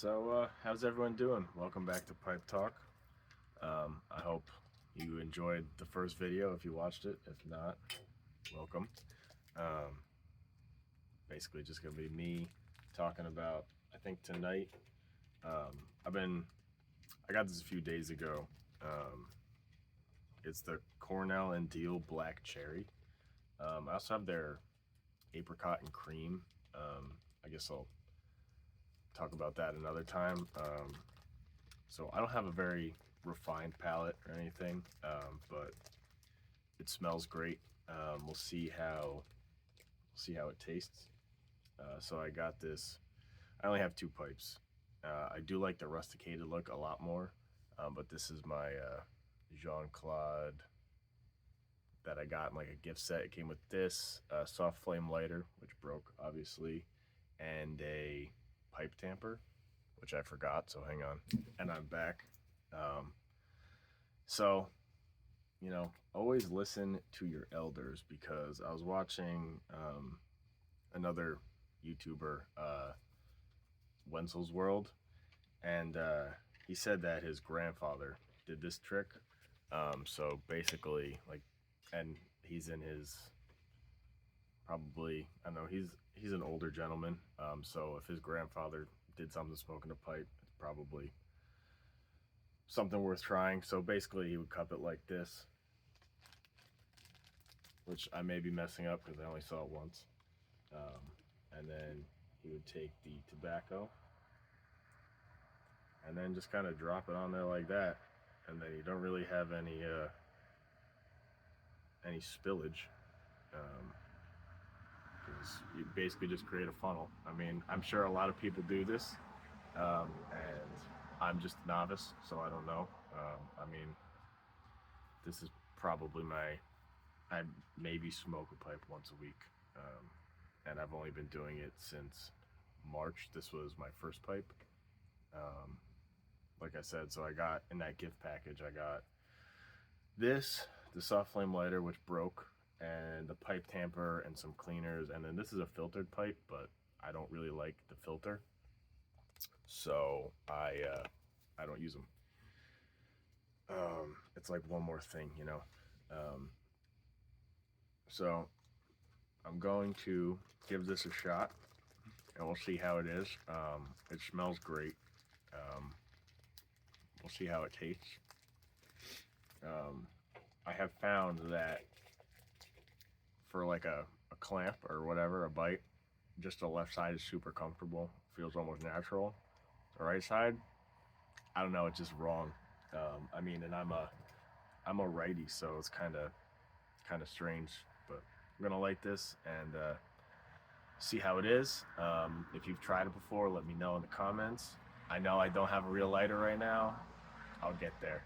How's everyone doing? Welcome back to Pipe Talk. I hope you enjoyed the first video if you watched it. If not, welcome. Um, Basically, just gonna be me talking about. I think tonight, um, I've been. I got this a few days ago. Um, it's the Cornell and Diehl Black Cherry. I also have their apricot and cream. I guess I'll talk about that another time. So I don't have a very refined palate or anything, but it smells great. We'll see how it tastes. So I got this. I only have two pipes. I do like the rusticated look a lot more, but this is my Jean Claude that I got in like a gift set. It came with this soft flame lighter, which broke obviously, and a pipe tamper, which I forgot. So hang on, and I'm back. Um, so always listen to your elders, because I was watching another YouTuber, Wenzel's World, and he said that his grandfather did this trick. So basically, like, and he's in his probably, I don't know, he's an older gentleman. So if his grandfather did something smoking a pipe, it's probably something worth trying. So basically, he would cup it like this, which I may be messing up because I only saw it once. And then he would take the tobacco and then just kind of drop it on there like that, and then you don't really have any spillage, because you basically just create a funnel. I mean, I'm sure a lot of people do this, and I'm just a novice, so I don't know. I mean, this is probably I maybe smoke a pipe once a week, and I've only been doing it since March. This was my first pipe. Like I said, so I got in that gift package, I got this, the soft flame lighter, which broke, and the pipe tamper and some cleaners, and then this is a filtered pipe, but I don't really like the filter, so I don't use them. It's like one more thing. So I'm going to give this a shot, and we'll see how it is. It smells great. We'll see how it tastes. I have found that for like a clamp or whatever, a bite, just the left side is super comfortable, feels almost natural. The right side, I don't know, it's just wrong. I mean, and I'm a righty, so it's kind of strange, but I'm gonna light this and see how it is. If you've tried it before, let me know in the comments. I know I don't have a real lighter right now. I'll get there.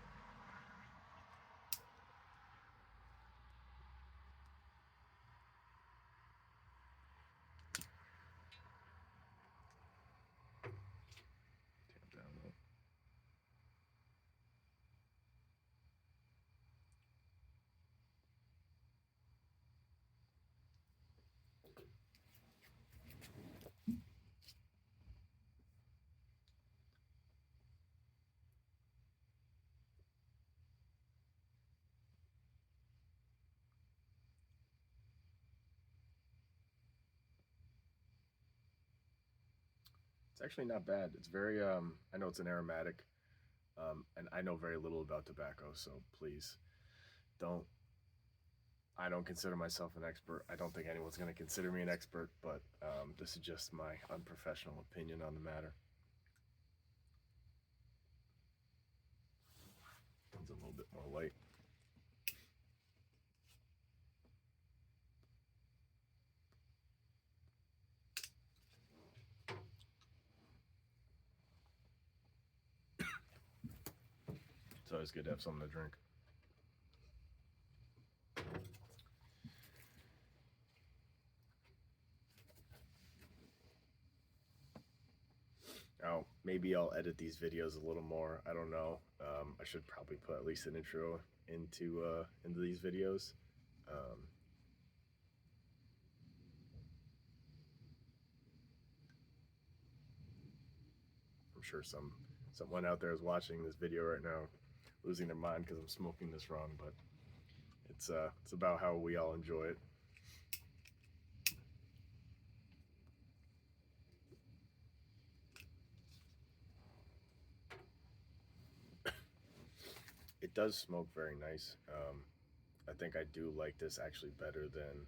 It's actually not bad. It's very I know it's an aromatic, and I know very little about tobacco, so please don't. I don't consider myself an expert. I don't think anyone's going to consider me an expert, but this is just my unprofessional opinion on the matter. It's a little bit more light. It's always good to have something to drink. Now, maybe I'll edit these videos a little more. I don't know. I should probably put at least an intro into these videos. I'm sure someone out there is watching this video right now, losing their mind because I'm smoking this wrong, but it's about how we all enjoy it. It does smoke very nice. I think I do like this actually better than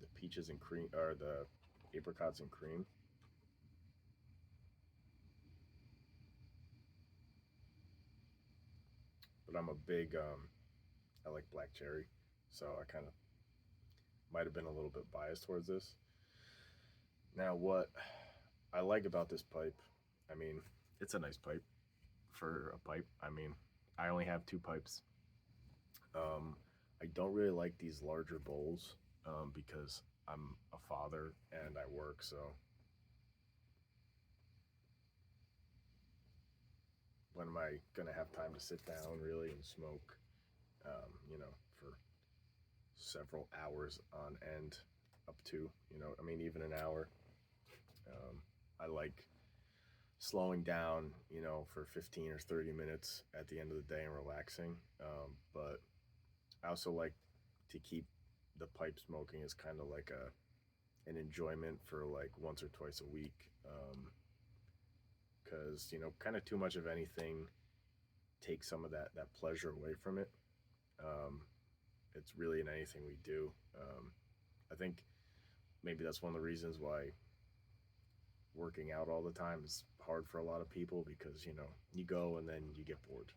the peaches and cream, or the apricots and cream. But I'm a big, I like black cherry, so I kind of might have been a little bit biased towards this. Now, what I like about this pipe, I mean, it's a nice pipe for a pipe. I mean, I only have 2 pipes. I don't really like these larger bowls because I'm a father and I work, so when am I gonna have time to sit down really and smoke, for several hours on end, up to, I mean, even an hour. I like slowing down, for 15 or 30 minutes at the end of the day and relaxing. But I also like to keep the pipe smoking as kind of like an enjoyment for like once or twice a week. Because, kind of too much of anything takes some of that pleasure away from it. It's really in anything we do. I think maybe that's one of the reasons why working out all the time is hard for a lot of people, because you go and then you get bored.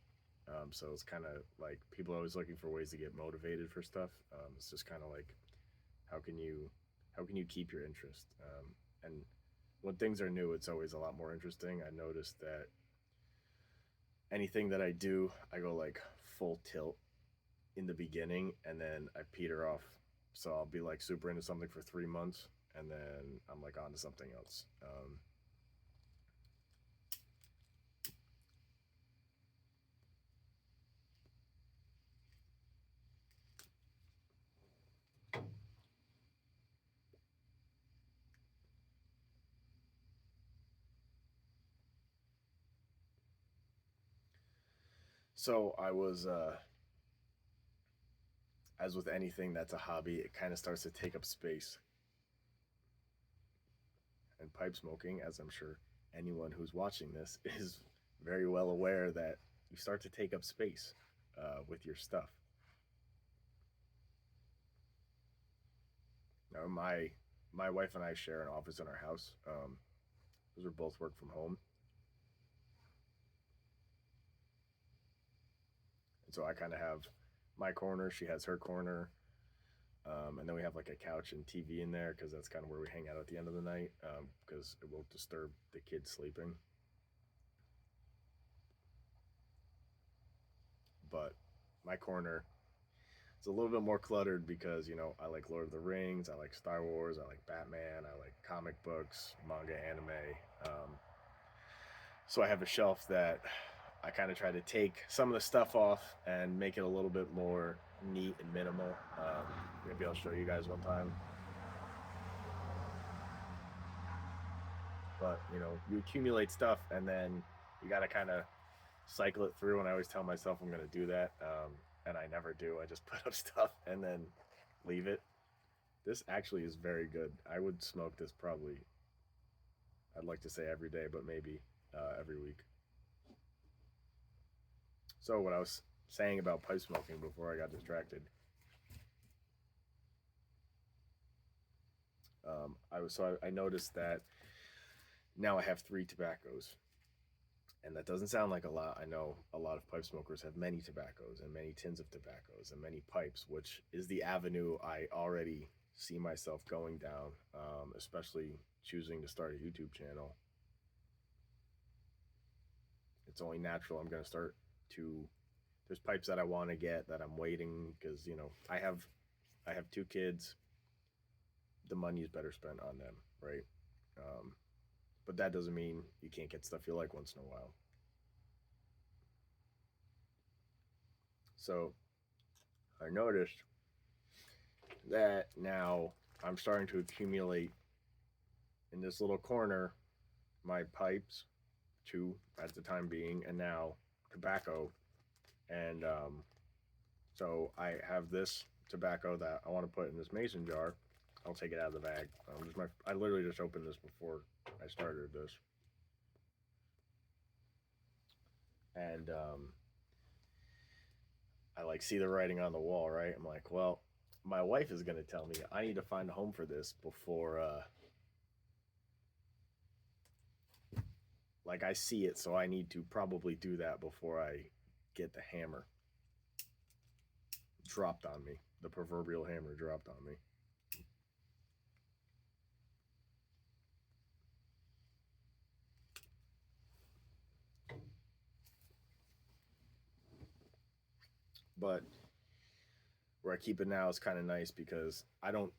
So it's kind of like people are always looking for ways to get motivated for stuff. It's just kind of like how can you keep your interest? And when things are new, it's always a lot more interesting. I noticed that anything that I do, I go like full tilt in the beginning, and then I peter off. So I'll be like super into something for 3 months, and then I'm like on to something else. So I was, as with anything that's a hobby, it kind of starts to take up space. And pipe smoking, as I'm sure anyone who's watching this is very well aware, that you start to take up space with your stuff. Now, my wife and I share an office in our house. Because we both work from home, and so I kind of have my corner. She has her corner. And then we have like a couch and TV in there because that's kind of where we hang out at the end of the night, because it won't disturb the kids sleeping. But my corner is a little bit more cluttered because, I like Lord of the Rings, I like Star Wars, I like Batman, I like comic books, manga, anime. So I have a shelf that I kind of try to take some of the stuff off and make it a little bit more neat and minimal. Maybe I'll show you guys one time. But you accumulate stuff, and then you got to kind of cycle it through. And I always tell myself I'm going to do that, and I never do. I just put up stuff and then leave it. This actually is very good. I would smoke this probably, I'd like to say every day, but maybe every week. So what I was saying about pipe smoking before I got distracted, I noticed that now I have 3 tobaccos, and that doesn't sound like a lot. I know a lot of pipe smokers have many tobaccos and many tins of tobaccos and many pipes, which is the avenue I already see myself going down, especially choosing to start a YouTube channel. It's only natural I'm going to start to. There's pipes that I want to get that I'm waiting, because I have 2 kids. The money is better spent on them, right? But that doesn't mean you can't get stuff you like once in a while. So I noticed that now I'm starting to accumulate in this little corner my pipes, two at the time being, and now tobacco. And so I have this tobacco that I want to put in this mason jar. I'll take it out of the bag. I literally just opened this before I started this. And I like see the writing on the wall, right? I'm like, well, my wife is gonna tell me I need to find a home for this before like I see it, so I need to probably do that before I get the hammer dropped on me. The proverbial hammer dropped on me. But where I keep it now is kind of nice because I don't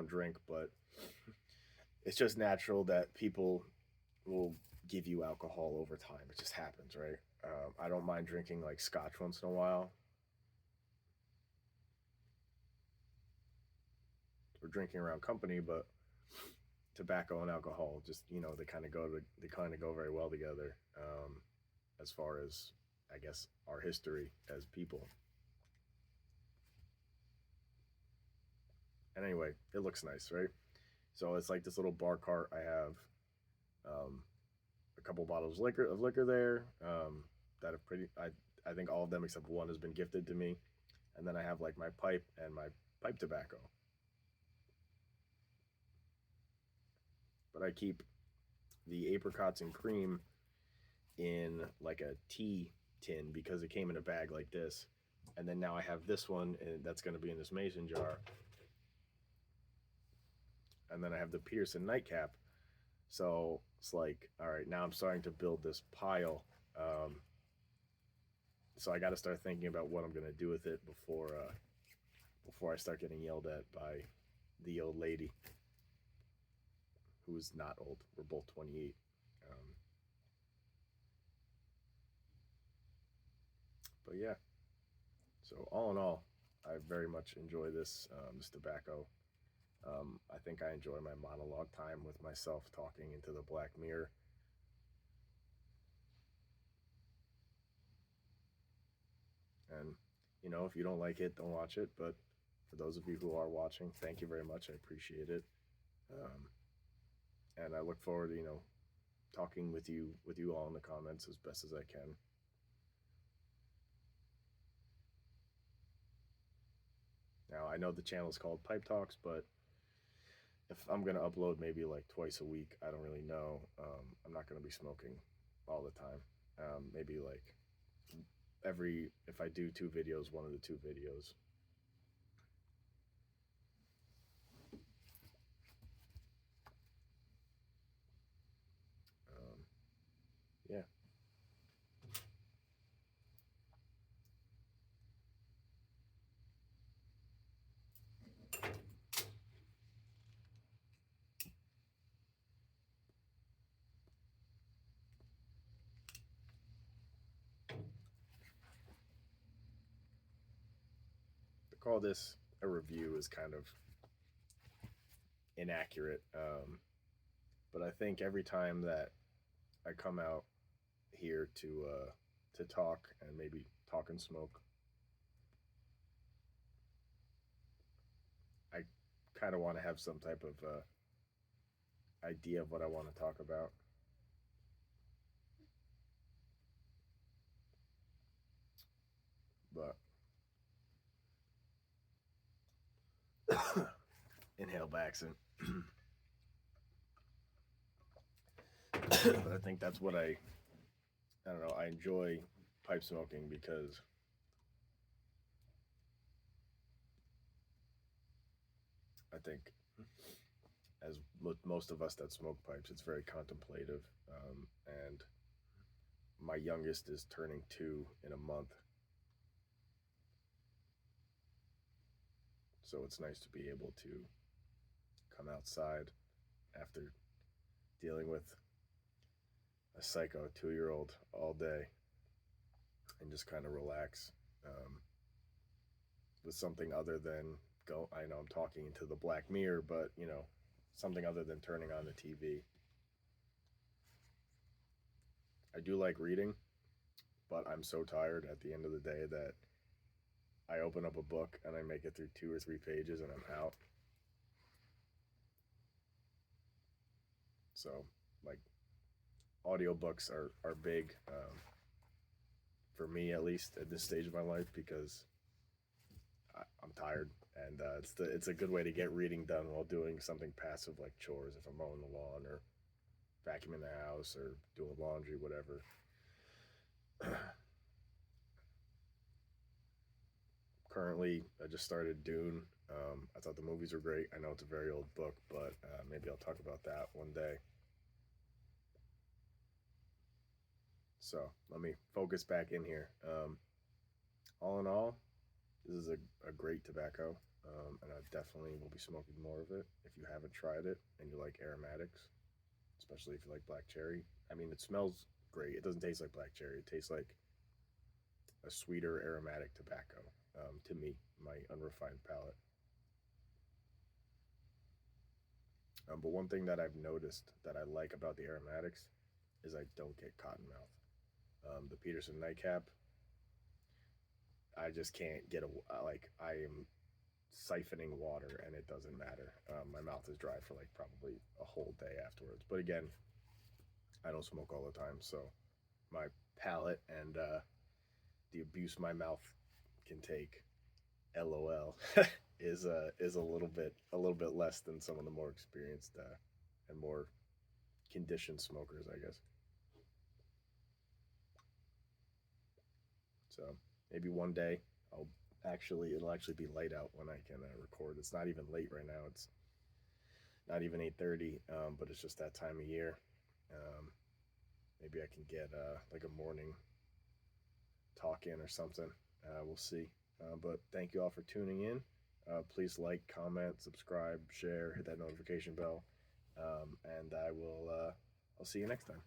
drink, but it's just natural that people will give you alcohol over time. It just happens, right? I don't mind drinking like scotch once in a while, or drinking around company, but tobacco and alcohol just they kind of go very well together. As far as I guess our history as people. And anyway, it looks nice, right? So it's like this little bar cart. I have um, a couple bottles of liquor there that have pretty. I think all of them except one has been gifted to me, and then I have like my pipe and my pipe tobacco. But I keep the apricots and cream in like a tea tin because it came in a bag like this, and then now I have this one and that's going to be in this mason jar, and then I have the Peterson nightcap. So it's like, all right, now I'm starting to build this pile. So I got to start thinking about what I'm going to do with it before I start getting yelled at by the old lady, who is not old. We're both 28. But yeah, so all in all, I very much enjoy this tobacco. I think I enjoy my monologue time with myself talking into the black mirror. And, if you don't like it, don't watch it. But for those of you who are watching, thank you very much. I appreciate it. Um, and I look forward to, talking with you all in the comments as best as I can. Now, I know the channel is called Pipe Talks, but if I'm going to upload maybe like twice a week, I don't really know. I'm not going to be smoking all the time. Maybe like if I do 2 videos, one of the 2 videos. Yeah. To call this a review is kind of inaccurate. But I think every time that I come out here to talk and maybe talk and smoke, I kind of want to have some type of idea of what I want to talk about. But inhale by accident. But I think that's what I don't know. I enjoy pipe smoking because I think, as most of us that smoke pipes, it's very contemplative. And my youngest is turning 2 in a month. So it's nice to be able to come outside after dealing with a psycho 2-year-old all day and just kind of relax with something other than I know I'm talking into the black mirror, but you know, something other than turning on the TV. I do like reading, but I'm so tired at the end of the day that I open up a book and I make it through 2 or 3 pages and I'm out. So, like, audiobooks are big, for me at least at this stage of my life, because I'm tired, and it's a good way to get reading done while doing something passive like chores, if I'm mowing the lawn or vacuuming the house or doing laundry, whatever. Currently, I just started Dune. I thought the movies were great. I know it's a very old book, but maybe I'll talk about that one day. So let me focus back in here. All in all, this is a great tobacco, and I definitely will be smoking more of it. If you haven't tried it and you like aromatics, especially if you like black cherry, I mean, it smells great. It doesn't taste like black cherry. It tastes like a sweeter aromatic tobacco, to me, my unrefined palate. But one thing that I've noticed that I like about the aromatics is I don't get cotton mouth. The Peterson nightcap, I just can't get a, like, I am siphoning water and it doesn't matter. My mouth is dry for like probably a whole day afterwards. But again, I don't smoke all the time, so my palate and the abuse my mouth can take, LOL, is a little bit less than some of the more experienced and more conditioned smokers, I guess. So maybe one day it'll actually be light out when I can record. It's not even late right now. It's not even 8:30, but it's just that time of year. Um, Maybe I can get like a morning talk in or something. We'll see. But thank you all for tuning in. Please like, comment, subscribe, share, hit that notification bell, and I'll see you next time.